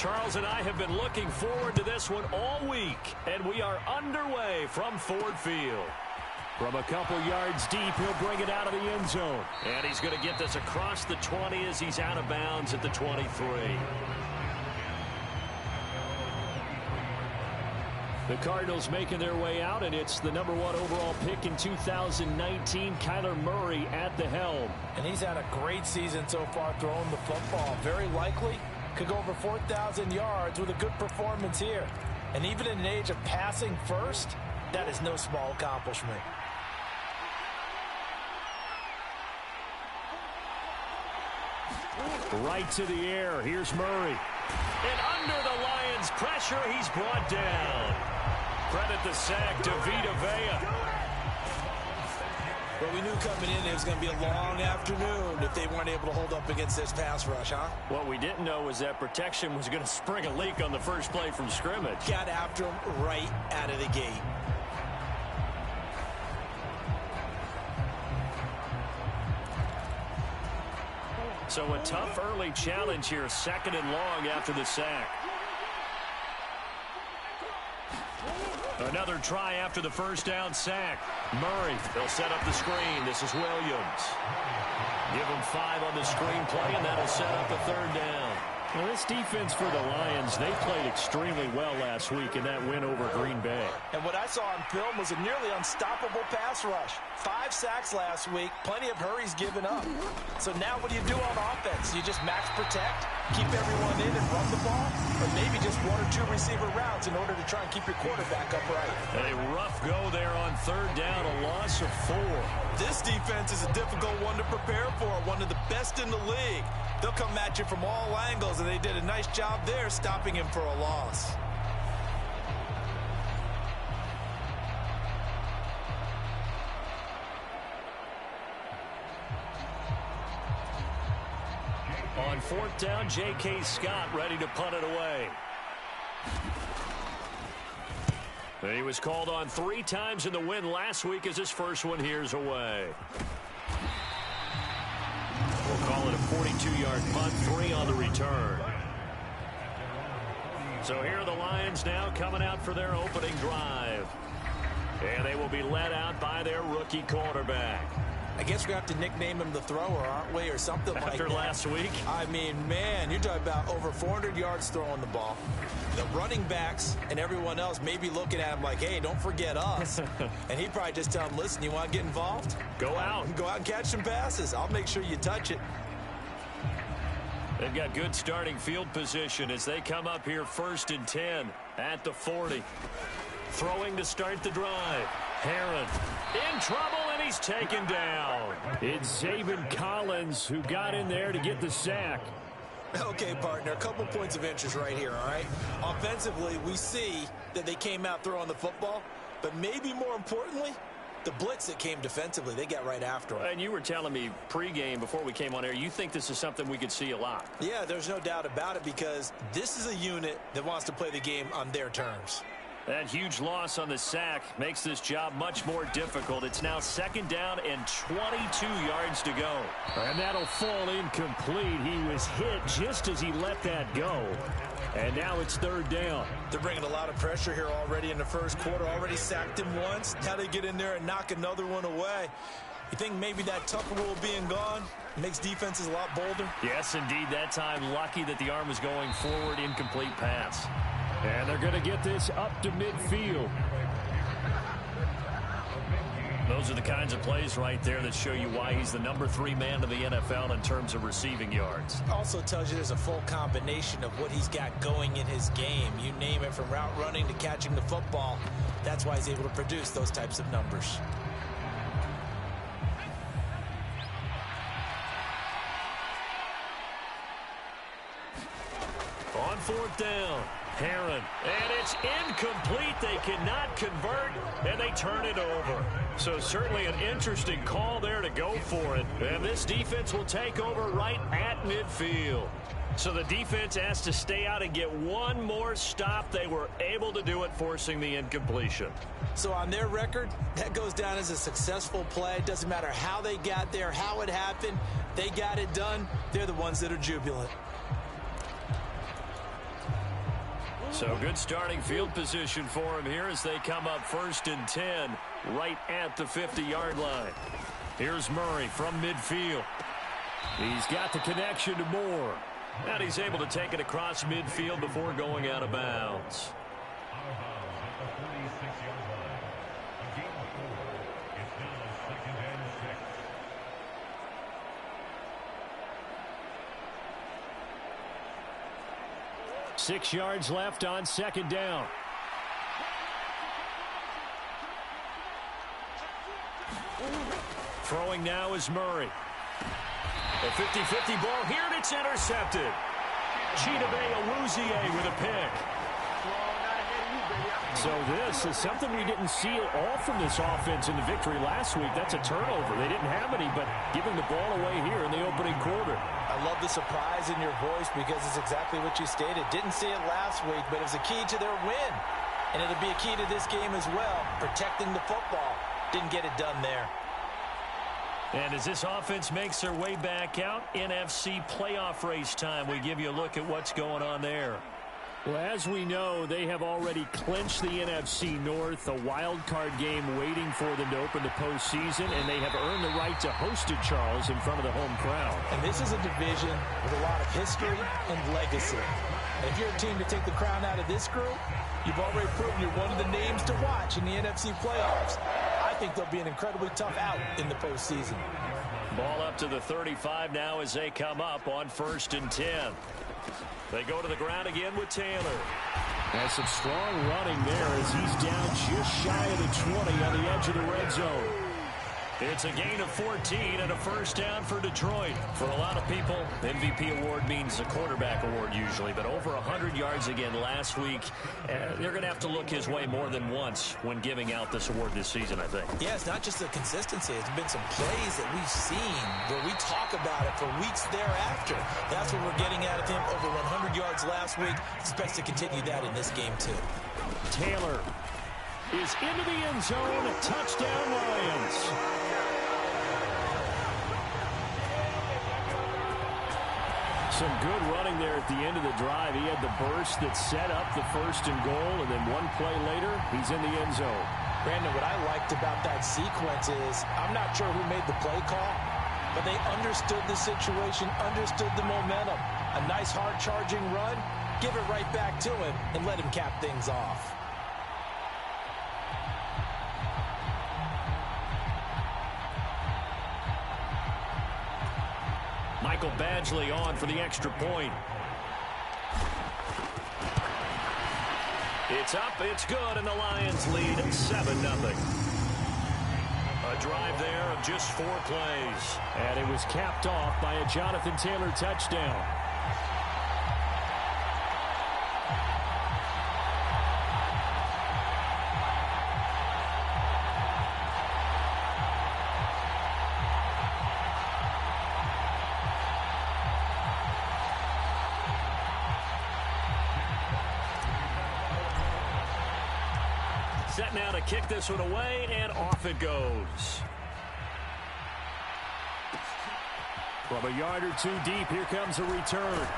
Charles and I have been looking forward to this one all week, and we are underway from Ford Field. From a couple yards deep, he'll bring it out of the end zone. And he's going to get this across the 20 as he's out of bounds at the 23. The Cardinals making their way out, and it's the #1 overall pick in 2019, Kyler Murray at the helm. And he's had a great season so far throwing the football. Very likely could go over 4,000 yards with a good performance here. And even in an age of passing first, that is no small accomplishment. Right to the air. Here's Murray. And under the Lions' pressure, he's brought down. Credit the sack to Vita Vea. Well, we knew coming in it was going to be a long afternoon if they weren't able to hold up against this pass rush, huh? What we didn't know was that protection was going to spring a leak on the first play from scrimmage. Got after him right out of the gate. So a tough early challenge here, 2nd and long after the sack. Another try after the first down sack. Murray, they'll set up the screen. This is Williams. Give him 5 on the screen play, and that'll set up a 3rd down. Well, this defense for the Lions, they played extremely well last week in that win over Green Bay. And what I saw on film was a nearly unstoppable pass rush. 5 sacks last week, plenty of hurries given up. So now what do you do on offense? You just max protect, keep everyone in and run the ball, or maybe just 1 or 2 receiver routes in order to try and keep your quarterback upright. A rough go there on 3rd down, a loss of 4. This defense is a difficult one to prepare for, one of the best in the league. They'll come at you from all angles, and they did a nice job there stopping him for a loss. On 4th down, J.K. Scott ready to punt it away. He was called on 3 times in the win last week as his first one here's away. We'll call it a 42-yard punt, 3 on the return. So here are the Lions now coming out for their opening drive. And they will be led out by their rookie quarterback. I guess we have to nickname him the thrower, aren't we, or something like that. After last week? I mean, man, you're talking about over 400 yards throwing the ball. The running backs and everyone else may be looking at him like, hey, don't forget us. And he'd probably just tell him, listen, you want to get involved? Go out. Go out and catch some passes. I'll make sure you touch it. They've got good starting field position as they come up here 1st and 10 at the 40. Throwing to start the drive. Herron in trouble, and he's taken down. It's Zaven Collins who got in there to get the sack. Okay, partner, a couple points of interest right here, all right? Offensively, we see that they came out throwing the football, but maybe more importantly, the blitz that came defensively, they got right after him. And you were telling me pregame before we came on air, you think this is something we could see a lot. Yeah, there's no doubt about it because this is a unit that wants to play the game on their terms. That huge loss on the sack makes this job much more difficult. It's now 2nd down and 22 yards to go. And that'll fall incomplete. He was hit just as he let that go. And now it's 3rd down. They're bringing a lot of pressure here already in the first quarter. Already sacked him once. Now they get in there and knock another one away. You think maybe that Tucker rule being gone makes defenses a lot bolder? Yes, indeed. That time lucky that the arm was going forward. Incomplete pass. And they're going to get this up to midfield. Those are the kinds of plays right there that show you why he's the #3 man in the NFL in terms of receiving yards. Also tells you there's a full combination of what he's got going in his game. You name it, from route running to catching the football. That's why he's able to produce those types of numbers. On 4th down, Herron. And it's incomplete. They cannot convert, and they turn it over. So certainly an interesting call there to go for it. And this defense will take over right at midfield. So the defense has to stay out and get one more stop. They were able to do it, forcing the incompletion. So on their record, that goes down as a successful play. It doesn't matter how they got there, how it happened. They got it done. They're the ones that are jubilant. So good starting field position for him here as they come up 1st and 10 right at the 50-yard line. Here's Murray from midfield. He's got the connection to Moore. And he's able to take it across midfield before going out of bounds. Six yards left on 2nd down. Throwing now is Murray. A 50-50 ball here, and it's intercepted. Chidobe Awuzie with a pick. So this is something we didn't see at all from this offense in the victory last week. That's a turnover. They didn't have any, but giving the ball away here in the opening quarter. I love the surprise in your voice because it's exactly what you stated. Didn't see it last week, but it was a key to their win. And it'll be a key to this game as well, protecting the football. Didn't get it done there. And as this offense makes their way back out, NFC playoff race time, we give you a look at what's going on there. Well, as we know, they have already clinched the NFC North, a wild card game waiting for them to open the postseason, and they have earned the right to host it, Charles, in front of the home crowd. And this is a division with a lot of history and legacy. And if you're a team to take the crown out of this group, you've already proven you're one of the names to watch in the NFC playoffs. I think they'll be an incredibly tough out in the postseason. Ball up to the 35 now as they come up on 1st and 10. They go to the ground again with Taylor. Has some strong running there as he's down just shy of the 20 on the edge of the red zone. It's a gain of 14 and a first down for Detroit. For a lot of people, MVP award means a quarterback award usually, but over 100 yards again last week. They're going to have to look his way more than once when giving out this award this season, I think. Yeah, it's not just the consistency. It's been some plays that we've seen where we talk about it for weeks thereafter. That's what we're getting out of him. Over 100 yards last week. Expects to continue that in this game, too. Taylor is into the end zone. Touchdown, Lions. Some good running there at the end of the drive. He had the burst that set up the 1st and goal, and then one play later, he's in the end zone. Brandon, what I liked about that sequence is I'm not sure who made the play call, but they understood the situation, understood the momentum. A nice hard-charging run, give it right back to him, and let him cap things off. Michael Badgley on for the extra point. It's up, it's good, and the Lions lead 7-0. A drive there of just 4 plays. And it was capped off by a Jonathan Taylor touchdown. Set now to kick this one away, and off it goes. From a yard or 2 deep, here comes a return.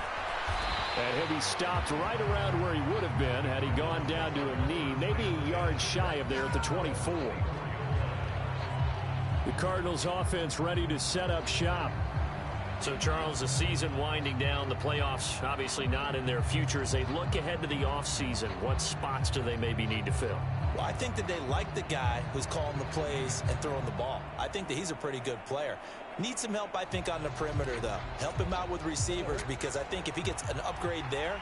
And he'll be stopped right around where he would have been had he gone down to a knee, maybe a yard shy of there at the 24. The Cardinals offense ready to set up shop. So, Charles, the season winding down, the playoffs obviously not in their future. As they look ahead to the offseason, what spots do they maybe need to fill? Well, I think that they like the guy who's calling the plays and throwing the ball. I think that he's a pretty good player. Needs some help, I think, on the perimeter, though. Help him out with receivers, because I think if he gets an upgrade there,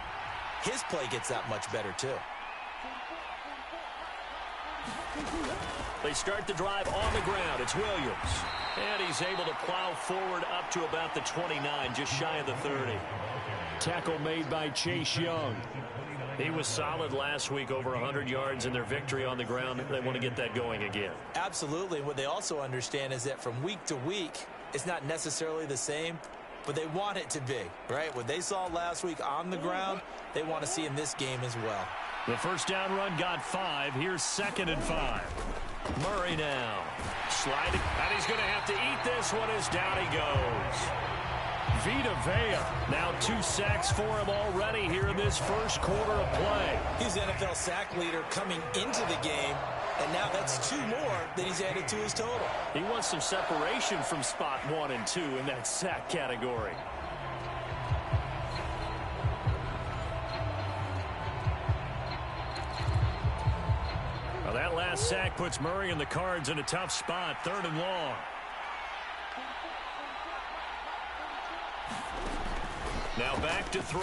his play gets that much better, too. They start the drive on the ground. It's Williams. And he's able to plow forward up to about the 29, just shy of the 30. Tackle made by Chase Young. He was solid last week, over 100 yards in their victory on the ground. They want to get that going again. Absolutely. What they also understand is that from week to week, it's not necessarily the same, but they want it to be, right? What they saw last week on the ground, they want to see in this game as well. The first down run got 5. Here's 2nd and 5. Murray now sliding, and he's going to have to eat this one as down he goes. Vita Vea, now 2 sacks for him already here in this first quarter of play. He's NFL sack leader coming into the game, and now that's 2 more that he's added to his total. He wants some separation from spot 1 and 2 in that sack category. Well, that last sack puts Murray and the Cards in a tough spot, 3rd and long. Now back to throw.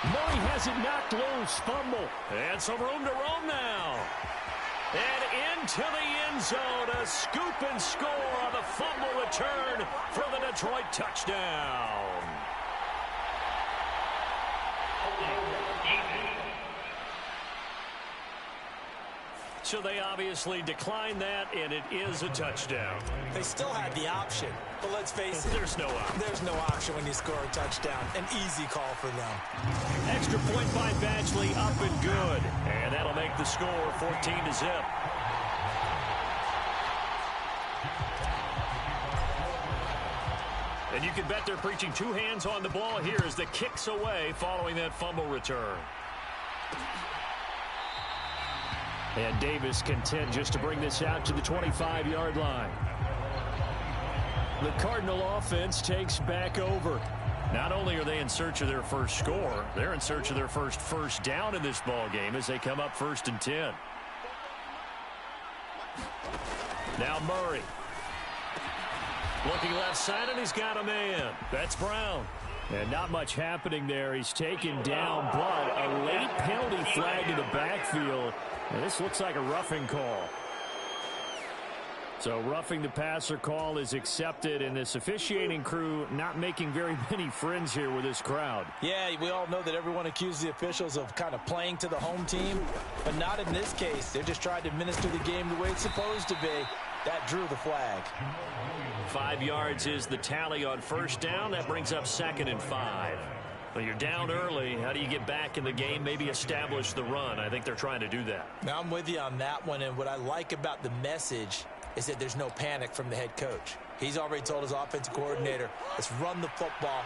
Murray has it knocked loose. Fumble. And some room to roam now. And into the end zone. A scoop and score on the fumble return for the Detroit touchdown. So they obviously declined that, and it is a touchdown. They still had the option, but let's face it. There's no option. There's no option when you score a touchdown. An easy call for them. Extra point by Badgley, up and good. And that'll make the score 14-0. And you can bet they're preaching 2 hands on the ball here as the kicks away following that fumble return. And Davis content just to bring this out to the 25-yard line. The Cardinal offense takes back over. Not only are they in search of their first score, they're in search of their first down in this ball game as they come up 1st and 10. Now Murray. Looking left side, and he's got a man. That's Brown. And not much happening there. He's taken down, but a late penalty flag in the backfield. And this looks like a roughing call. So roughing the passer call is accepted, and this officiating crew not making very many friends here with this crowd. Yeah, we all know that everyone accuses the officials of kind of playing to the home team, but not in this case. They're just trying to administer the game the way it's supposed to be. That drew the flag. 5 yards is the tally on first down. That brings up 2nd and 5. Well, you're down early. How do you get back in the game, maybe establish the run? I think they're trying to do that. Now, I'm with you on that one, and what I like about the message is that there's no panic from the head coach. He's already told his offensive coordinator, let's run the football.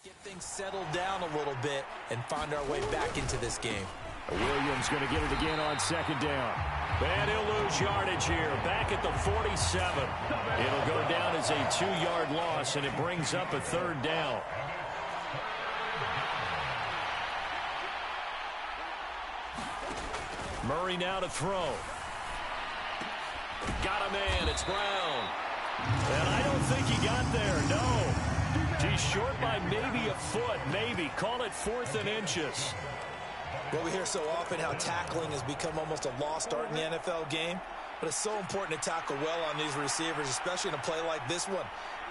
Get things settled down a little bit and find our way back into this game. Williams going to get it again on 2nd down. And he'll lose yardage here. Back at the 47. It'll go down as a 2-yard loss, and it brings up a 3rd down. Murray now to throw. Got a man. It's Brown. And I don't think he got there. No. He's short by maybe a foot, maybe. Call it 4th and inches. Well, we hear so often how tackling has become almost a lost art in the NFL game. But it's so important to tackle well on these receivers, especially in a play like this one.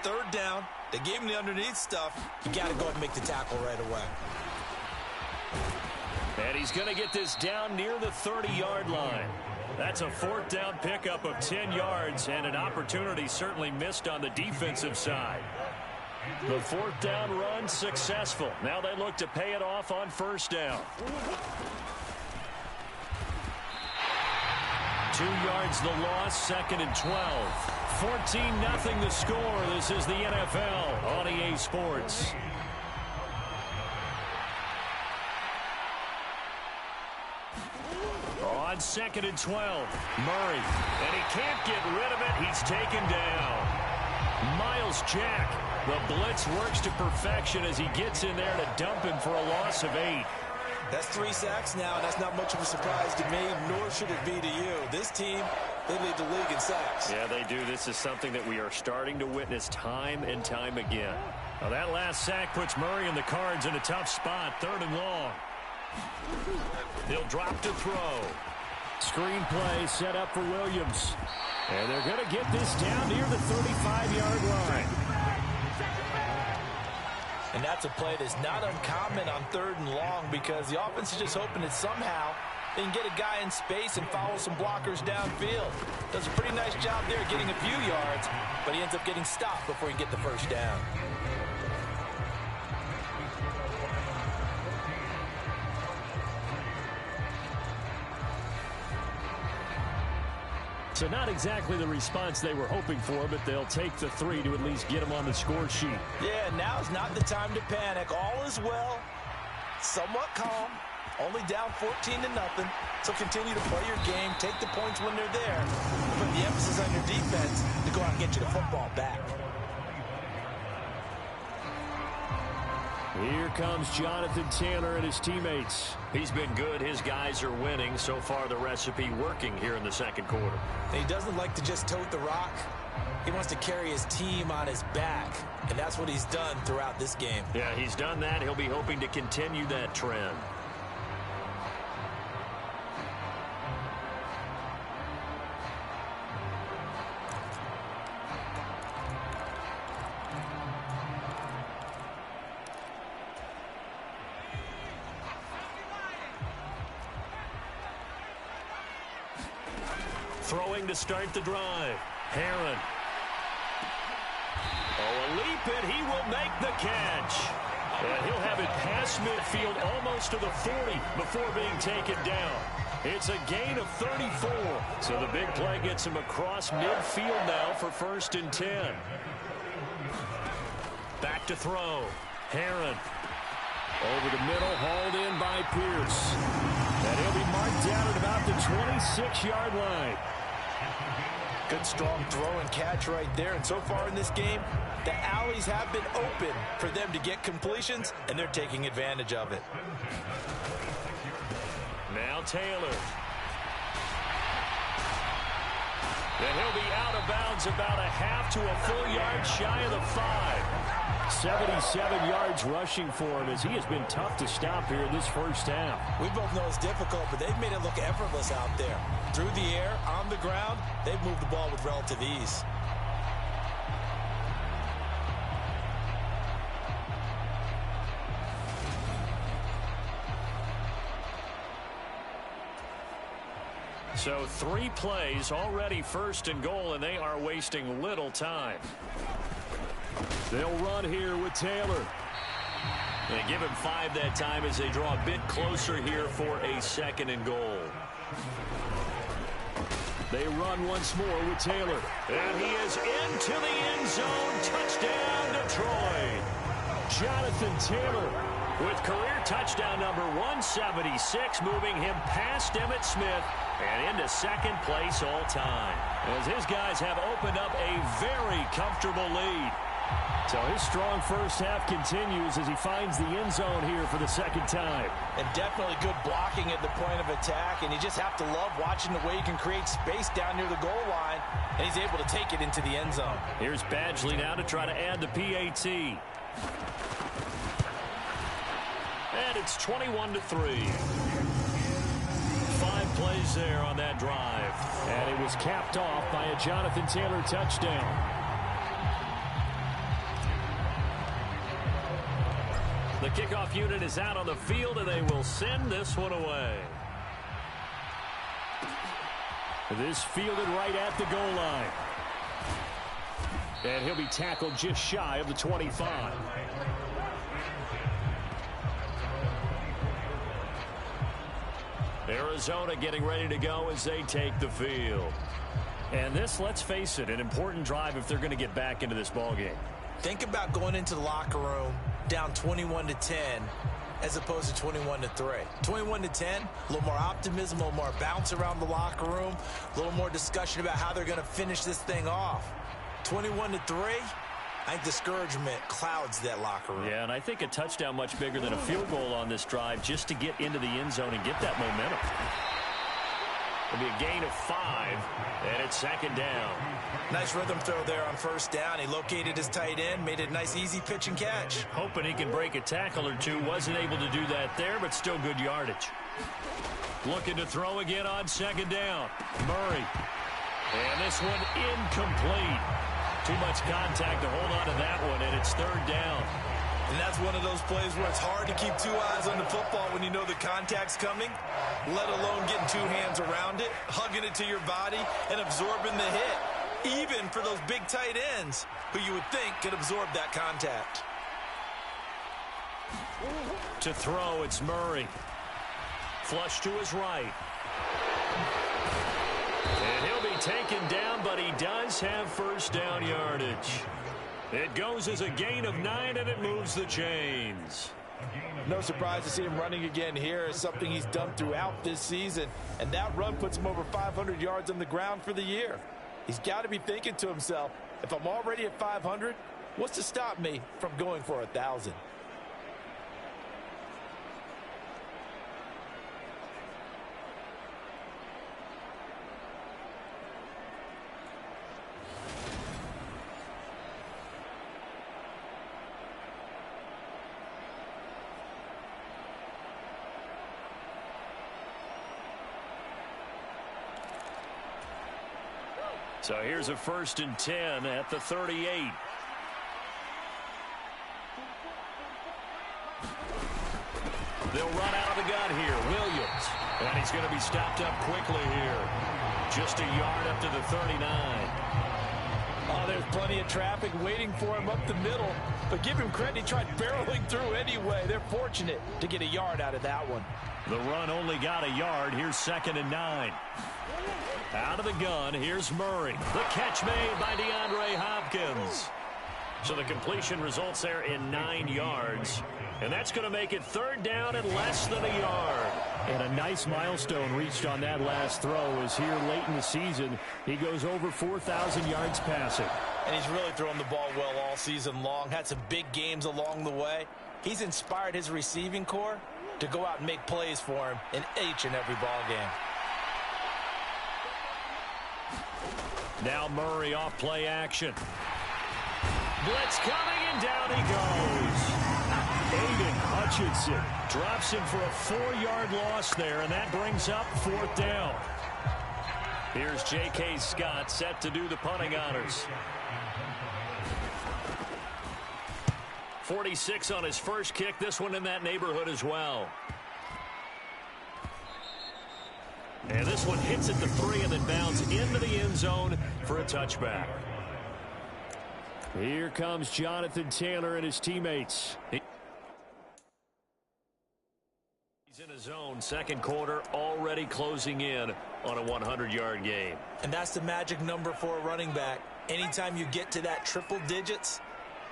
3rd down, they gave him the underneath stuff. You got to go ahead and make the tackle right away. And he's going to get this down near the 30-yard line. That's a 4th down pickup of 10 yards, and an opportunity certainly missed on the defensive side. The 4th down run successful. Now they look to pay it off on 1st down. 2 yards the loss, 2nd and 12. 14-0 the score. This is the NFL on EA Sports. On 2nd and 12, Murray. And he can't get rid of it. He's taken down. Miles Jack. The blitz works to perfection as he gets in there to dump him for a loss of 8. That's 3 sacks now, and that's not much of a surprise to me, nor should it be to you. This team, they lead the league in sacks. Yeah, they do. This is something that we are starting to witness time and time again. Now, that last sack puts Murray and the Cards in a tough spot, 3rd and long. They'll drop to throw. Screen play set up for Williams. And they're going to get this down near the 35-yard line. And that's a play that's not uncommon on 3rd and long because the offense is just hoping that somehow they can get a guy in space and follow some blockers downfield. Does a pretty nice job there getting a few yards, but he ends up getting stopped before he gets the first down. So not exactly the response they were hoping for, but they'll take the 3 to at least get them on the score sheet. Yeah, now's not the time to panic. All is well. Somewhat calm. Only down 14-0. So continue to play your game. Take the points when they're there. Put the emphasis on your defense to go out and get you the football back. Here comes Jonathan Taylor and his teammates. He's been good. His guys are winning. So far, the recipe working here in the second quarter. And he doesn't like to just tote the rock. He wants to carry his team on his back. And that's what he's done throughout this game. Yeah, he's done that. He'll be hoping to continue that trend. Throwing to start the drive. Herron. Oh, a leap, and he will make the catch. And he'll have it past midfield almost to the 40 before being taken down. It's a gain of 34. So the big play gets him across midfield now for 1st and 10. Back to throw. Herron. Over the middle, hauled in by Pierce. And he'll be marked down at about the 26-yard line. Good, strong throw and catch right there. And so far in this game, the alleys have been open for them to get completions, and they're taking advantage of it. Now Taylor. And he'll be out of bounds about a half to a full yard shy of the 5. 77 yards rushing for him as he has been tough to stop here in this first half. We both know it's difficult, but they've made it look effortless out there. Through the air, on the ground, they've moved the ball with relative ease. So 3 plays already 1st and goal, and they are wasting little time. They'll run here with Taylor. They give him 5 that time as they draw a bit closer here for a 2nd and goal. They run once more with Taylor. And he is into the end zone. Touchdown, Detroit. Jonathan Taylor with career touchdown number 176, moving him past Emmitt Smith and into 2nd place all time. As his guys have opened up a very comfortable lead. So his strong first half continues as he finds the end zone here for the 2nd time. And definitely good blocking at the point of attack. And you just have to love watching the way he can create space down near the goal line. And he's able to take it into the end zone. Here's Badgley now to try to add the PAT. And it's 21-3. 5 plays there on that drive. And it was capped off by a Jonathan Taylor touchdown. The kickoff unit is out on the field, and they will send this one away. This fielded right at the goal line. And he'll be tackled just shy of the 25. Arizona getting ready to go as they take the field. And this, let's face it, an important drive if they're going to get back into this ballgame. Think about going into the locker room down 21-10 as opposed to 21-3. 21-10, a little more optimism, a little more bounce around the locker room, a little more discussion about how they're going to finish this thing off. 21-3, I think discouragement clouds that locker room. Yeah, and I think a touchdown much bigger than a field goal on this drive just to get into the end zone and get that momentum. It'll be a gain of 5, and it's 2nd down. Nice rhythm throw there on 1st down. He located his tight end, made it a nice easy pitch and catch. Hoping he can break a tackle or two. Wasn't able to do that there, but still good yardage. Looking to throw again on 2nd down. Murray. And this one incomplete. Too much contact to hold on to that one, and it's third down. And that's one of those plays where it's hard to keep two eyes on the football when you know the contact's coming, let alone getting two hands around it, hugging it to your body, and absorbing the hit, even for those big tight ends who you would think could absorb that contact. To throw, it's Murray. Flush to his right. And he'll be taken down, but he does have first down yardage. It goes as a gain of 9, and it moves the chains. No surprise to see him running again here. It's something he's done throughout this season, and that run puts him over 500 yards on the ground for the year. He's got to be thinking to himself, if I'm already at 500, what's to stop me from going for 1,000? So here's a 1st and 10 at the 38. They'll run out of the gun here. Williams. And he's going to be stopped up quickly here. Just a yard up to the 39. Oh, there's plenty of traffic waiting for him up the middle. But give him credit, he tried barreling through anyway. They're fortunate to get a yard out of that one. The run only got a yard. Here's 2nd and 9. Out of the gun, here's Murray. The catch made by DeAndre Hopkins. So the completion results there in 9 yards. And that's going to make it 3rd down and less than a yard. And a nice milestone reached on that last throw as here late in the season, he goes over 4,000 yards passing. And he's really thrown the ball well all season long. Had some big games along the way. He's inspired his receiving corps to go out and make plays for him in each and every ball game. Now Murray off play action. Blitz coming, and down he goes. Aiden Hutchinson drops him for a 4-yard loss there, and that brings up 4th down. Here's J.K. Scott set to do the punting honors. 46 on his first kick. This one in that neighborhood as well. And this one hits at the 3 and then bounds into the end zone for a touchback. Here comes Jonathan Taylor and his teammates. He's in his zone. 2nd quarter already closing in on a 100-yard game. And that's the magic number for a running back. Anytime you get to that triple digits,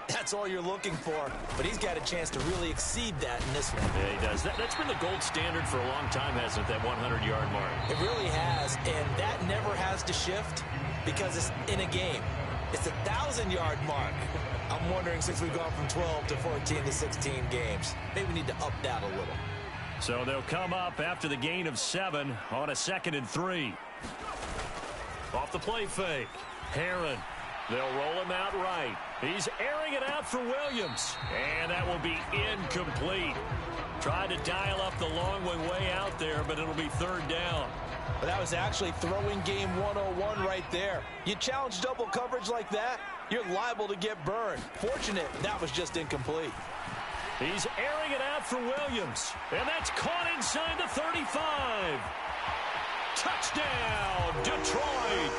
that's all you're looking for. But he's got a chance to really exceed that in this one. Yeah, he does. That's been the gold standard for a long time, hasn't it, that 100-yard mark? It really has, and that never has to shift because it's in a game. It's a 1,000-yard mark. I'm wondering, since we've gone from 12 to 14 to 16 games, maybe we need to up that a little. So they'll come up after the gain of 7 on a 2nd and 3. Off the play fake. Herron. They'll roll him out right. He's airing it out for Williams. And that will be incomplete. Tried to dial up the long way out there, but it'll be 3rd down. But that was actually throwing game 101 right there. You challenge double coverage like that, you're liable to get burned. Fortunate that was just incomplete. He's airing it out for Williams. And that's caught inside the 35. Touchdown, Detroit.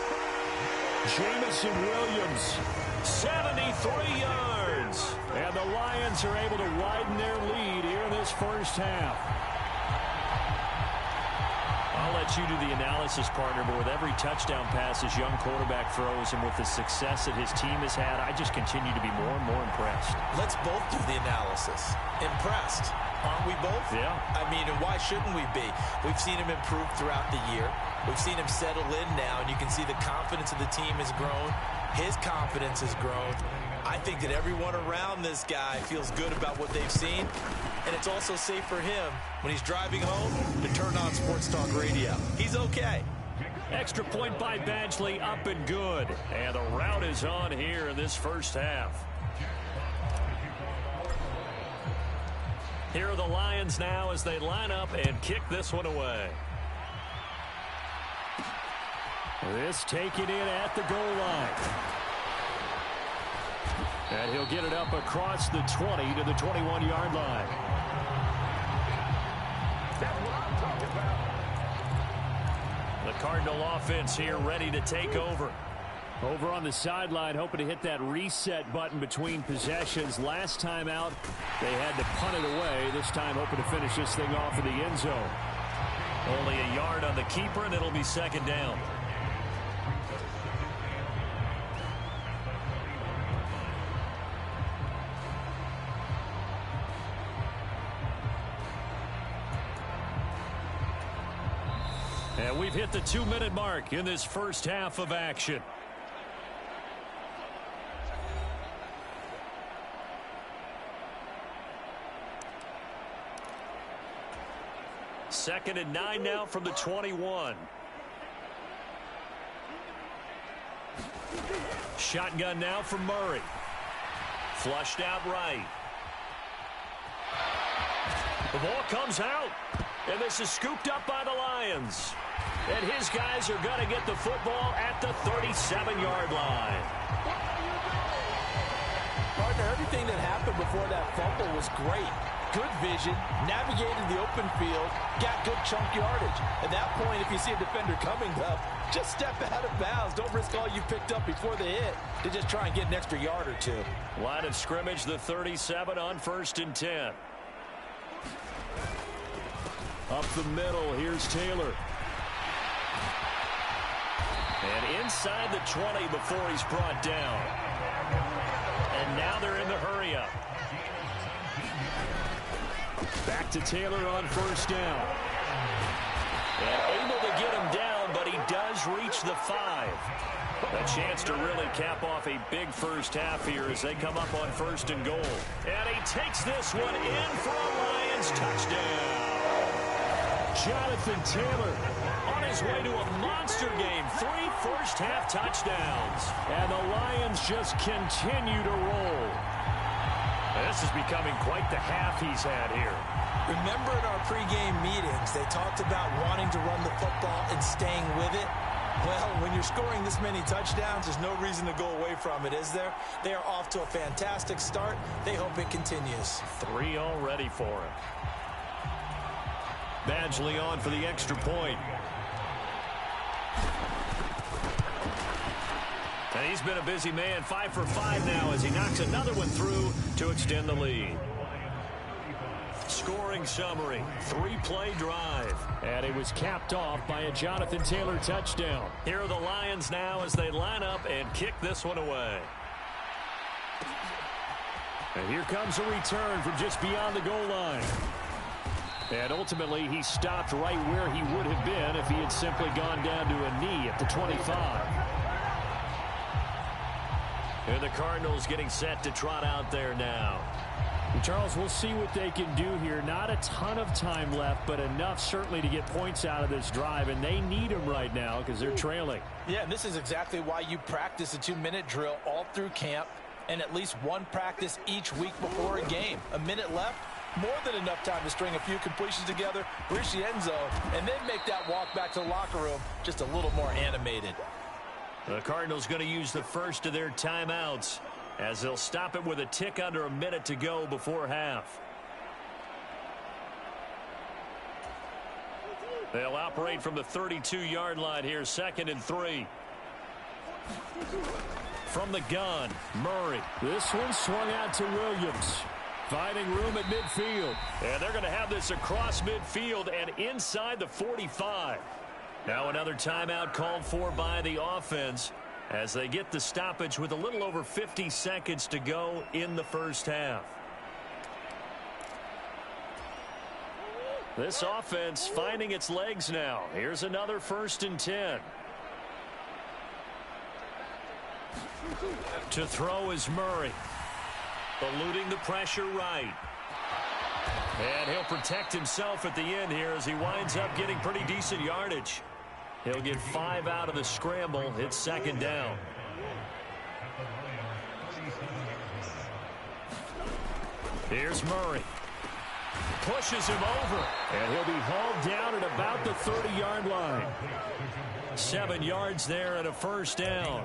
Jameson Williams. 73 yards. And the Lions are able to widen their lead here in this first half. I'll let you do the analysis, partner, but with every touchdown pass his young quarterback throws and with the success that his team has had, I just continue to be more and more impressed. Let's both do the analysis. Impressed. Aren't we both? Yeah. I mean, and why shouldn't we be? We've seen him improve throughout the year. We've seen him settle in now, and you can see the confidence of the team has grown. His confidence has grown. I think that everyone around this guy feels good about what they've seen, and it's also safe for him when he's driving home to turn on Sports Talk Radio. He's okay. Extra point by Badgley, up and good. And the route is on here in this first half. Here are the Lions now as they line up and kick this one away. This taken in at the goal line. And he'll get it up across the 20 to the 21-yard line. The Cardinal offense here ready to take over. Over on the sideline, hoping to hit that reset button between possessions. Last time out, they had to punt it away. This time, hoping to finish this thing off in the end zone. Only a yard on the keeper, and it'll be second down. And we've hit the 2-minute mark in this first half of action. Second and 9 now from the 21. Shotgun now from Murray. Flushed out right. The ball comes out. And this is scooped up by the Lions. And his guys are going to get the football at the 37-yard line. Partner, everything that happened before that fumble was great. Good vision, navigated the open field, got good chunk yardage. At that point, if you see a defender coming up, just step out of bounds. Don't risk all you picked up before the hit to just try and get an extra yard or two. Line of scrimmage, the 37 on 1st and 10. Up the middle, here's Taylor. And inside the 20 before he's brought down. And now they're in the hurry-up. Back to Taylor on 1st down. And able to get him down, but he does reach the 5. A chance to really cap off a big first half here as they come up on 1st and goal. And he takes this one in for a Lions touchdown. Jonathan Taylor on his way to a monster game. 3 first-half touchdowns. And the Lions just continue to roll. This is becoming quite the half he's had here. Remember in our pregame meetings, they talked about wanting to run the football and staying with it. Well, when you're scoring this many touchdowns, there's no reason to go away from it, is there? They are off to a fantastic start. They hope it continues. 3 already for him. Badgley on for the extra point. And he's been a busy man. 5 for 5 now as he knocks another one through to extend the lead. Scoring summary, 3-play drive. And it was capped off by a Jonathan Taylor touchdown. Here are the Lions now as they line up and kick this one away. And here comes a return from just beyond the goal line. And ultimately, he stopped right where he would have been if he had simply gone down to a knee at the 25. And the Cardinals getting set to trot out there now. And Charles, we'll see what they can do here. Not a ton of time left, but enough certainly to get points out of this drive. And they need them right now because they're trailing. Yeah, and this is exactly why you practice a 2-minute drill all through camp and at least one practice each week before a game. A minute left. More than enough time to string a few completions together, reach the end zone, and then make that walk back to the locker room just a little more animated. The Cardinals going to use the first of their timeouts as they'll stop it with a tick under a minute to go before half. They'll operate from the 32-yard line here, 2nd and 3. From the gun, Murray. This one swung out to Williams. Finding room at midfield. And they're going to have this across midfield and inside the 45. Now another timeout called for by the offense as they get the stoppage with a little over 50 seconds to go in the first half. This offense finding its legs now. Here's another 1st and 10. To throw is Murray. Eluding the pressure right. And he'll protect himself at the end here as he winds up getting pretty decent yardage. He'll get 5 out of the scramble. It's 2nd down. Here's Murray. Pushes him over. And he'll be hauled down at about the 30-yard line. 7 yards there and a 1st down.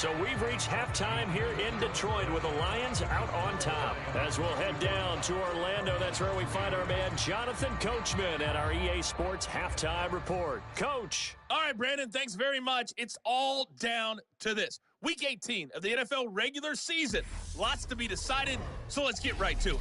So we've reached halftime here in Detroit with the Lions out on top. As we'll head down to Orlando, that's where we find our man Jonathan Coachman at our EA Sports Halftime Report. Coach. All right, Brandon, thanks very much. It's all down to this. Week 18 of the NFL regular season. Lots to be decided, so let's get right to it.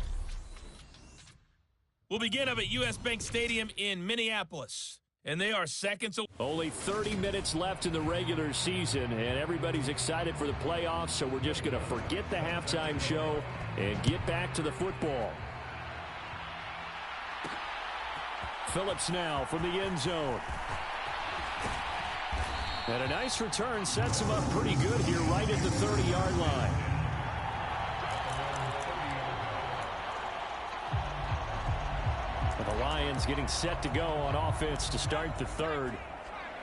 We'll begin up at U.S. Bank Stadium in Minneapolis. And they are seconds away. Only 30 minutes left in the regular season, and everybody's excited for the playoffs, so we're just going to forget the halftime show and get back to the football. Phillips now from the end zone. And a nice return sets him up pretty good here right at the 30-yard line. The Lions getting set to go on offense to start the third.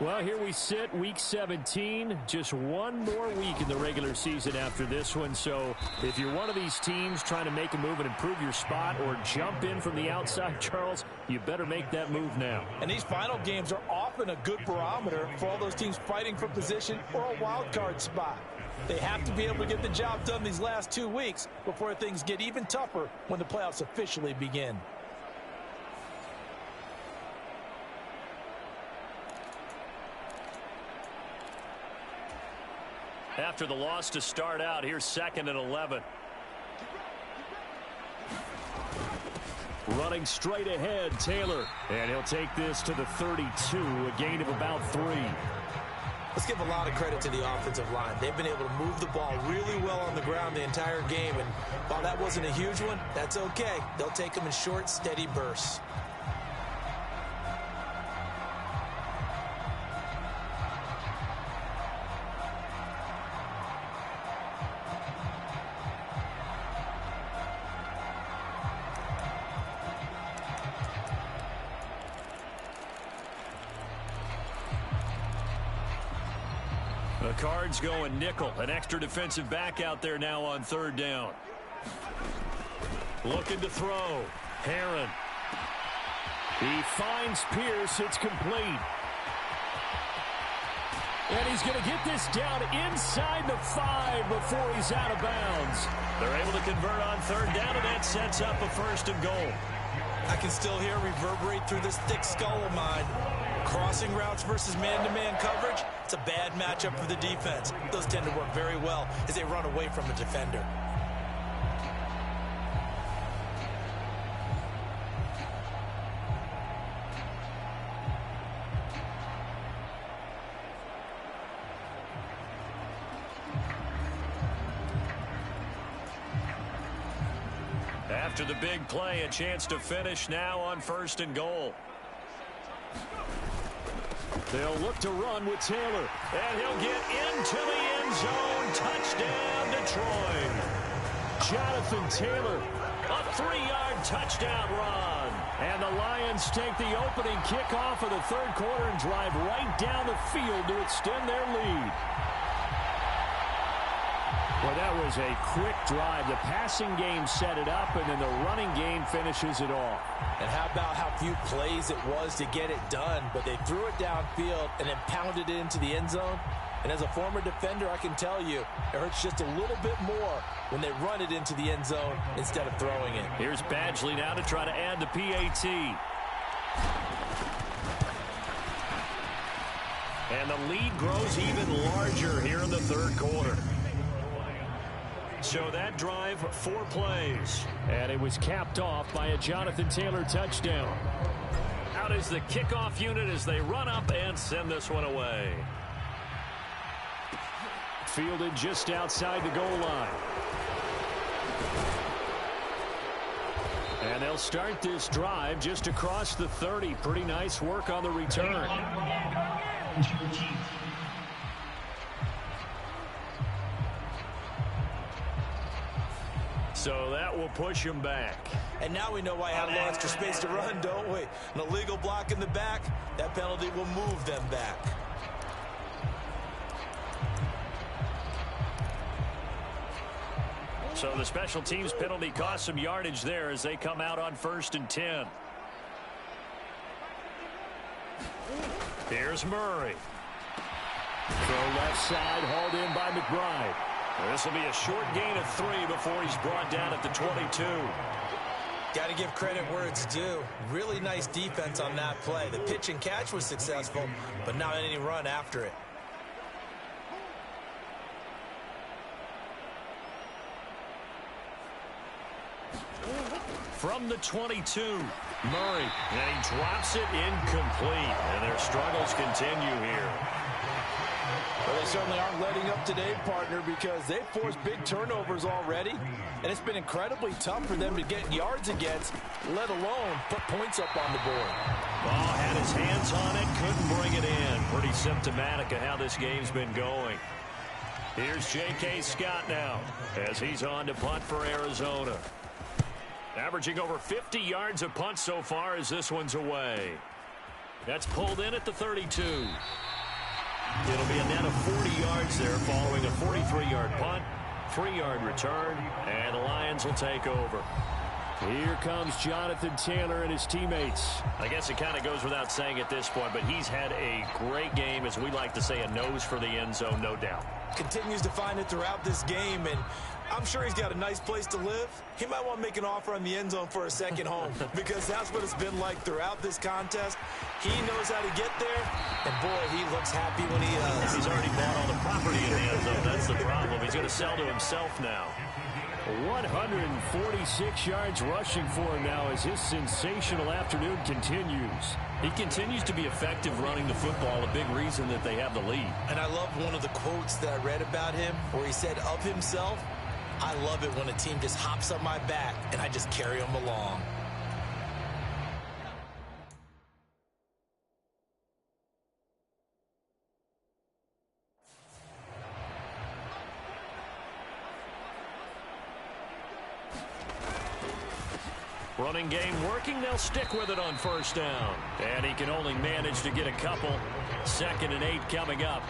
Well, here we sit, week 17. Just one more week in the regular season after this one. So if you're one of these teams trying to make a move and improve your spot or jump in from the outside, Charles, you better make that move now. And these final games are often a good barometer for all those teams fighting for position or a wild card spot. They have to be able to get the job done these last 2 weeks before things get even tougher when the playoffs officially begin. After the loss to start out, here's 2nd and 11. Running straight ahead, Taylor. And he'll take this to the 32, a gain of about 3. Let's give a lot of credit to the offensive line. They've been able to move the ball really well on the ground the entire game. And while that wasn't a huge one, that's okay. They'll take them in short, steady bursts. The Cards going nickel. An extra defensive back out there now on 3rd down. Looking to throw. Herron. He finds Pierce. It's complete. And he's going to get this down inside the 5 before he's out of bounds. They're able to convert on 3rd down, and that sets up a 1st and goal. I can still hear reverberate through this thick skull of mine. Crossing routes versus man-to-man coverage, it's a bad matchup for the defense. Those tend to work very well as they run away from a defender. After the big play, a chance to finish now on 1st and goal. They'll look to run with Taylor. And he'll get into the end zone. Touchdown, Detroit. Jonathan Taylor. A 3-yard touchdown run. And the Lions take the opening kickoff of the 3rd quarter and drive right down the field to extend their lead. Well, that was a quick drive. The passing game set it up, and then the running game finishes it off. And how about how few plays it was to get it done, but they threw it downfield and then pounded it into the end zone. And as a former defender, I can tell you, it hurts just a little bit more when they run it into the end zone instead of throwing it. Here's Badgley now to try to add the PAT. And the lead grows even larger here in the 3rd quarter. So that drive, 4 plays. And it was capped off by a Jonathan Taylor touchdown. Out is the kickoff unit as they run up and send this one away. Fielded just outside the goal line. And they'll start this drive just across the 30. Pretty nice work on the return. So that will push him back. And now we know why I had a little extra space to run, don't we? An illegal block in the back, that penalty will move them back. So the special teams penalty cost some yardage there as they come out on 1st and 10. Here's Murray. Throw left side, hauled in by McBride. This will be a short gain of 3 before he's brought down at the 22. Got to give credit where it's due. Really nice defense on that play. The pitch and catch was successful, but not any run after it. From the 22, Murray, and he drops it incomplete, and their struggles continue here. Well, they certainly aren't letting up today, partner, because they've forced big turnovers already, and it's been incredibly tough for them to get yards against, let alone put points up on the board. Ball had his hands on it, couldn't bring it in. Pretty symptomatic of how this game's been going. Here's J.K. Scott now as he's on to punt for Arizona. Averaging over 50 yards a punt so far as this one's away. That's pulled in at the 32. It'll be a net of 40 yards there following a 43-yard punt, 3-yard return, and the Lions will take over. Here comes Jonathan Taylor and his teammates. I guess it kind of goes without saying at this point, but he's had a great game, as we like to say, a nose for the end zone, no doubt. Continues to find it throughout this game, and I'm sure he's got a nice place to live. He might want to make an offer on the end zone for a second home because that's what it's been like throughout this contest. He knows how to get there, and boy, he looks happy when he does. He's already bought all the property in the end zone. That's the problem. He's going to sell to himself now. 146 yards rushing for him now as his sensational afternoon continues. He continues to be effective running the football, a big reason that they have the lead. And I love one of the quotes that I read about him where he said of himself, "I love it when a team just hops up my back and I just carry them along." Running game working. They'll stick with it on first down. And he can only manage to get a couple. 2nd and 8 coming up.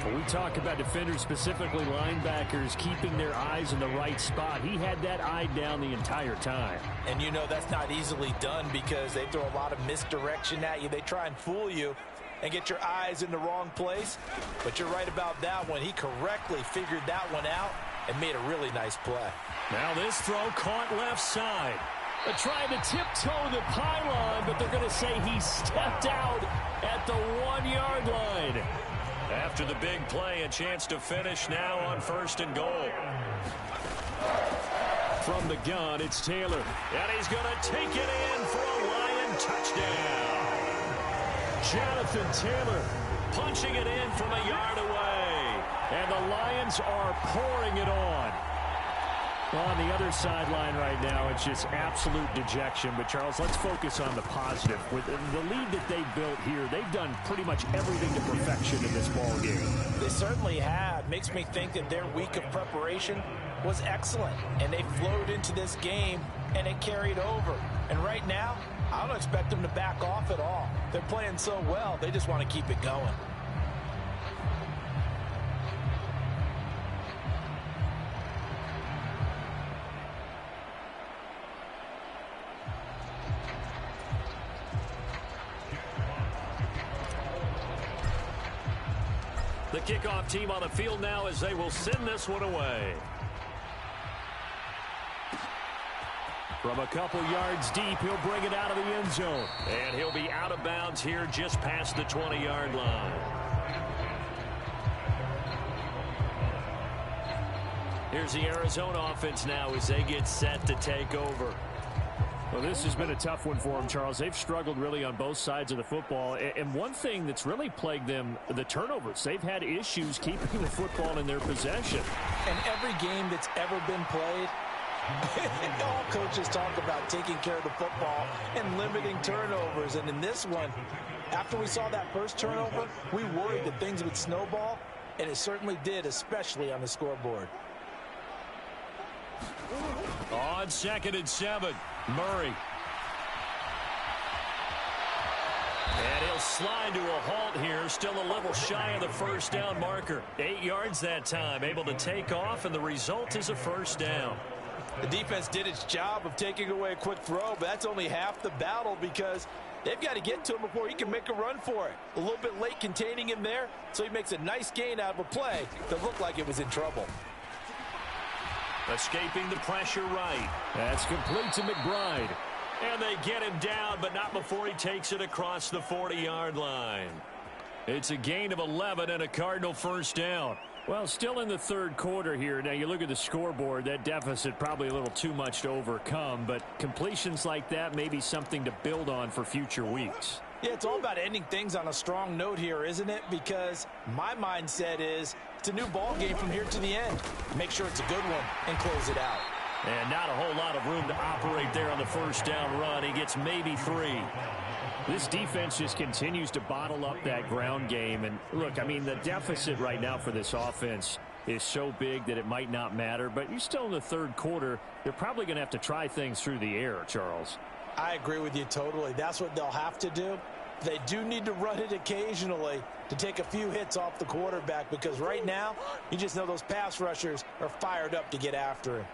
When we talk about defenders, specifically linebackers, keeping their eyes in the right spot, he had that eye down the entire time. And you know that's not easily done because they throw a lot of misdirection at you. They try and fool you and get your eyes in the wrong place. But you're right about that one. He correctly figured that one out and made a really nice play. Now this throw caught left side. They're trying to tiptoe the pylon, but they're going to say he stepped out at the 1-yard line. After the big play, a chance to finish now on 1st and goal. From the gun, it's Taylor. And he's going to take it in for a Lion touchdown. Jonathan Taylor punching it in from a yard away. And the Lions are pouring it on. Well, on the other sideline right now, it's just absolute dejection. But, Charles, let's focus on the positive. With the lead that they built here, they've done pretty much everything to perfection in this ball game. They certainly have. Makes me think that their week of preparation was excellent. And they flowed into this game, and it carried over. And right now, I don't expect them to back off at all. They're playing so well, they just want to keep it going. The kickoff team on the field now as they will send this one away. From a couple yards deep, he'll bring it out of the end zone. And he'll be out of bounds here just past the 20-yard line. Here's the Arizona offense now as they get set to take over. Well, this has been a tough one for them, Charles. They've struggled really on both sides of the football. And one thing that's really plagued them, the turnovers. They've had issues keeping the football in their possession. And every game that's ever been played, all coaches talk about taking care of the football and limiting turnovers. And in this one, after we saw that first turnover, we worried that things would snowball, and it certainly did, especially on the scoreboard. On 2nd and 7, Murray. And he'll slide to a halt here, still a little shy of the first down marker. 8 yards that time, able to take off, and the result is a first down. The defense did its job of taking away a quick throw, but that's only half the battle because They've got to get to him before he can make a run for it. A little bit late containing him there, so he makes a nice gain out of a play that looked like it was in trouble. Escaping the pressure right. That's complete to McBride. And they get him down, but not before he takes it across the 40-yard line. It's a gain of 11 and a Cardinal first down. Well, still in the third quarter here. Now, you look at the scoreboard, that deficit probably a little too much to overcome, but completions like that may be something to build on for future weeks. Yeah, it's all about ending things on a strong note here, isn't it? Because my mindset is it's a new ball game from here to the end. Make sure it's a good one and close it out. And not a whole lot of room to operate there on the first down run. He gets maybe 3. This defense just continues to bottle up that ground game. And look, I mean, the deficit right now for this offense is so big that it might not matter. But you're still in the third quarter. They're probably going to have to try things through the air, Charles. I agree with you totally. That's what they'll have to do. They do need to run it occasionally to take a few hits off the quarterback, because right now, you just know those pass rushers are fired up to get after him.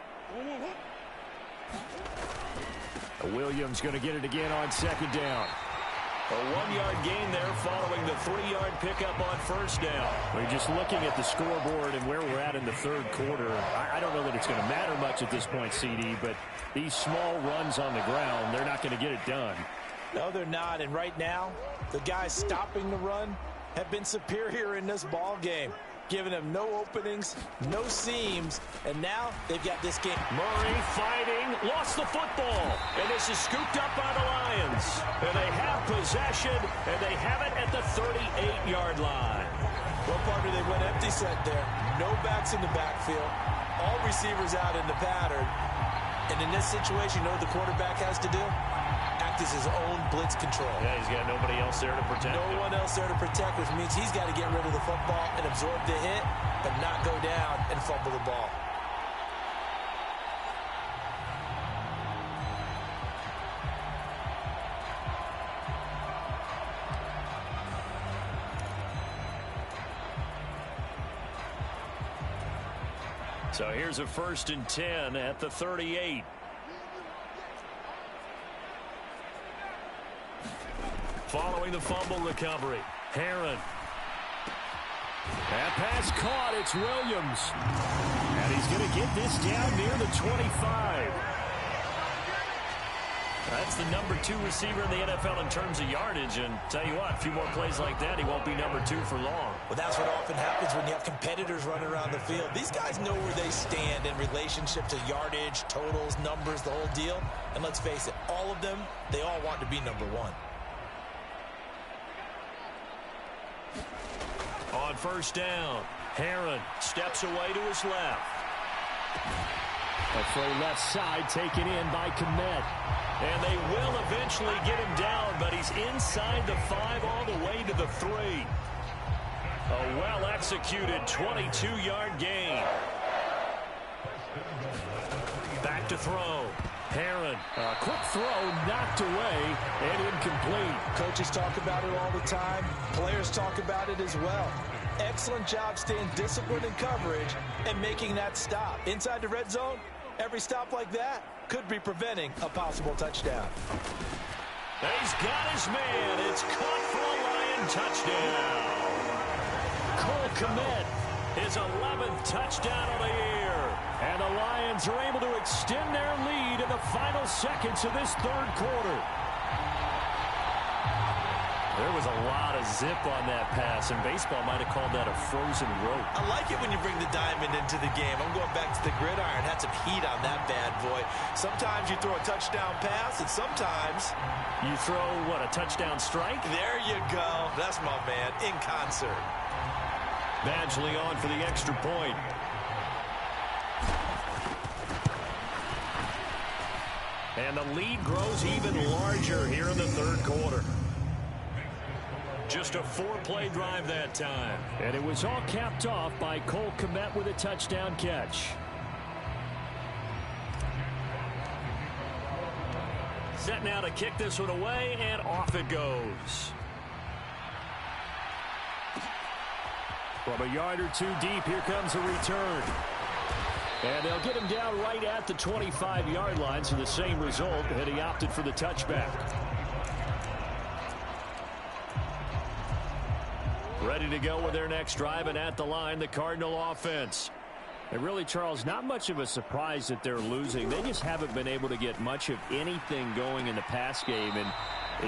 Williams going to get it again on second down. A 1-yard gain there following the 3-yard pickup on first down. We're just looking at the scoreboard and where we're at in the third quarter. I don't know that it's going to matter much at this point, CD, but these small runs on the ground, they're not going to get it done. No, they're not. And right now, the guys stopping the run have been superior in this ball game, giving them no openings, no seams, and now they've got this game. Murray fighting, lost the football, and this is scooped up by the Lions. And they have possession, and they have it at the 38-yard line. Well, partner, they went empty set there. No backs in the backfield. All receivers out in the pattern. And in this situation, you know what the quarterback has to do? Act as his own blitz control. Yeah, he's got nobody else there to protect him. No one else there to protect, which means he's got to get rid of the football and absorb the hit, but not go down and fumble the ball. So here's a 1st and 10 at the 38. Following the fumble recovery, Herron. That pass caught. It's Williams. And he's going to get this down near the 25. That's the number 2 receiver in the NFL in terms of yardage. And tell you what, a few more plays like that, he won't be number 2 for long. Well, that's what often happens when you have competitors running around the field. These guys know where they stand in relationship to yardage, totals, numbers, the whole deal. And let's face it, all of them, they all want to be number 1. On first down, Herron steps away to his left. A throw left side taken in by Kmet. And they will eventually get him down, but he's inside the 5 all the way to the 3. A well-executed 22-yard gain. Back to throw. Herron. A quick throw knocked away and incomplete. Coaches talk about it all the time. Players talk about it as well. Excellent job staying disciplined in coverage and making that stop. Inside the red zone, every stop like that could be preventing a possible touchdown. And he's got his man. It's caught for a Lion touchdown. Cole Kmet, his 11th touchdown of the year. And the Lions are able to extend their lead in the final seconds of this third quarter. There was a lot of zip on that pass, and baseball might have called that a frozen rope. I like it when you bring the diamond into the game. I'm going back to the gridiron. Had some heat on that bad boy. Sometimes you throw a touchdown pass, and sometimes you throw, what, a touchdown strike? There you go. That's my man, in concert. Badgley on for the extra point. And the lead grows even larger here in the third quarter. Just a 4-play drive that time. And it was all capped off by Cole Kmet with a touchdown catch. Set now to kick this one away, and off it goes. From a yard or 2 deep, here comes a return. And they'll get him down right at the 25-yard line, so the same result, and he opted for the touchback. Ready to go with their next drive, and at the line, the Cardinal offense. And really, Charles, not much of a surprise that they're losing. They just haven't been able to get much of anything going in the pass game. And